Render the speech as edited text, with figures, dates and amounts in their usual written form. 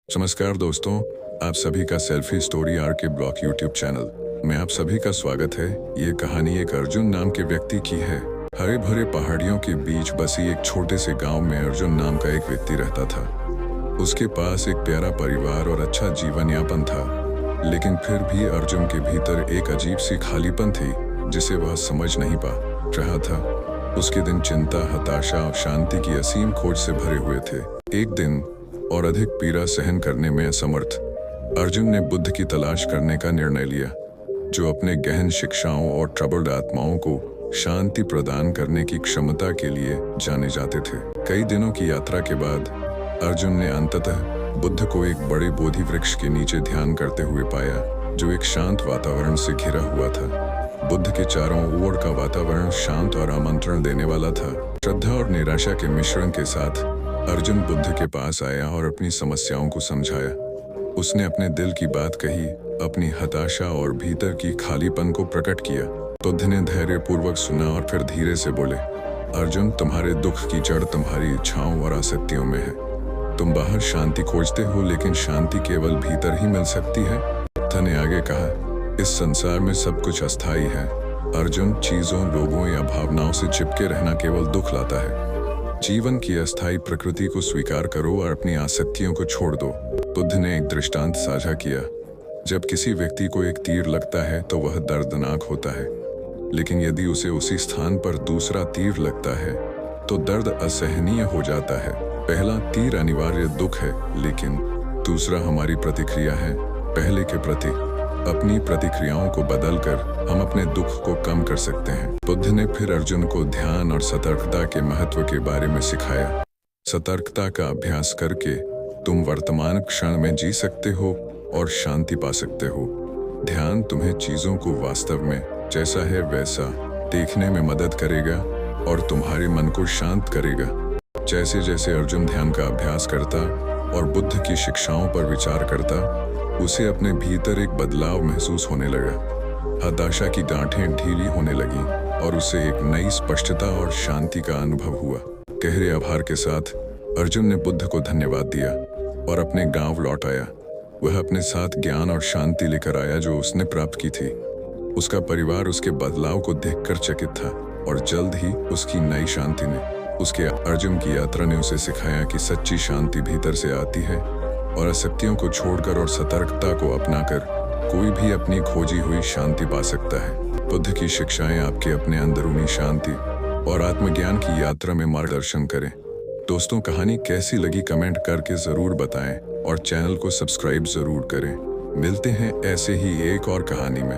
नमस्कार दोस्तों, आप सभी का सेल्फी स्टोरी आर के ब्लॉग यूट्यूब चैनल में आप सभी का स्वागत है। ये कहानी एक अर्जुन नाम के व्यक्ति की है। हरे भरे पहाड़ियों के बीच बसी एक छोटे से गांव में अर्जुन नाम का एक व्यक्ति रहता था। उसके पास एक प्यारा परिवार और अच्छा जीवन यापन था, लेकिन फिर भी अर्जुन के भीतर एक अजीब सी खालीपन थी जिसे वह समझ नहीं पा रहा था। उसके दिन चिंता, हताशा और शांति की असीम खोज से भरे हुए थे। एक दिन और अधिक पीड़ा सहन करने में असमर्थ अर्जुन ने बुद्ध की तलाश करने का निर्णय लिया, जो अपने गहन शिक्षाओं और ट्रबल्ड आत्माओं को शांति प्रदान करने की क्षमता के लिए जाने जाते थे। कई दिनों की यात्रा के बाद अर्जुन ने अंततः बुद्ध को एक बड़े बोधि वृक्ष के नीचे ध्यान करते हुए पाया, जो एक शांत वातावरण से घिरा हुआ था। बुद्ध के चारों ओर का वातावरण शांत और आमंत्रण देने वाला था। श्रद्धा और निराशा के मिश्रण के साथ अर्जुन बुद्ध के पास आया और अपनी समस्याओं को समझाया। उसने अपने दिल की बात कही, अपनी हताशा और भीतर की खालीपन को प्रकट किया। बुद्ध ने धैर्यपूर्वक सुना और फिर धीरे से बोले, अर्जुन, तुम्हारे दुख की जड़ तुम्हारी इच्छाओं और आसक्तियों में है। तुम बाहर शांति खोजते हो, लेकिन शांति केवल भीतर ही मिल सकती है। बुद्ध ने आगे कहा, इस संसार में सब कुछ अस्थायी है अर्जुन। चीजों, लोगों या भावनाओं से चिपके रहना केवल दुख लाता है। जीवन की अस्थायी प्रकृति को स्वीकार करो और अपनी आसक्तियों को छोड़ दो। बुद्ध ने एक दृष्टांत साझा किया। जब किसी व्यक्ति को एक तीर लगता है तो वह दर्दनाक होता है, लेकिन यदि उसे उसी स्थान पर दूसरा तीर लगता है तो दर्द असहनीय हो जाता है। पहला तीर अनिवार्य दुख है, लेकिन दूसरा हमारी प्रतिक्रिया है पहले के प्रति। अपनी प्रतिक्रियाओं को बदलकर हम अपने दुख को कम कर सकते हैं। बुद्ध ने फिर अर्जुन को ध्यान और सतर्कता के महत्व के बारे में सिखाया। सतर्कता का अभ्यास करके तुम वर्तमान क्षण में जी सकते हो और शांति पा सकते हो। ध्यान तुम्हें चीजों को वास्तव में जैसा है वैसा देखने में मदद करेगा और तुम्हारे मन को शांत करेगा। जैसे जैसे अर्जुन ध्यान का अभ्यास करता और बुद्ध की शिक्षाओं पर विचार करता, उसे अपने भीतर एक बदलाव महसूस होने लगा। हताशा की गांठें ढीली होने लगीं और उसे एक नई स्पष्टता और शांति का अनुभव हुआ। गहरे आभार के साथ अर्जुन ने बुद्ध को धन्यवाद दिया और अपने गांव लौट आया। वह अपने साथ ज्ञान और शांति लेकर आया जो उसने प्राप्त की थी। उसका परिवार उसके बदलाव को देखकर चकित था और जल्द ही उसकी नई शांति ने उसके अर्जुन की यात्रा ने उसे सिखाया कि सच्ची शांति भीतर से आती है और आसक्तियों को छोड़कर और सतर्कता को अपनाकर कोई भी अपनी खोजी हुई शांति पा सकता है। बुद्ध की शिक्षाएं आपके अपने अंदरूनी शांति और आत्मज्ञान की यात्रा में मार्गदर्शन करें। दोस्तों, कहानी कैसी लगी कमेंट करके जरूर बताएं और चैनल को सब्सक्राइब जरूर करें। मिलते हैं ऐसे ही एक और कहानी में।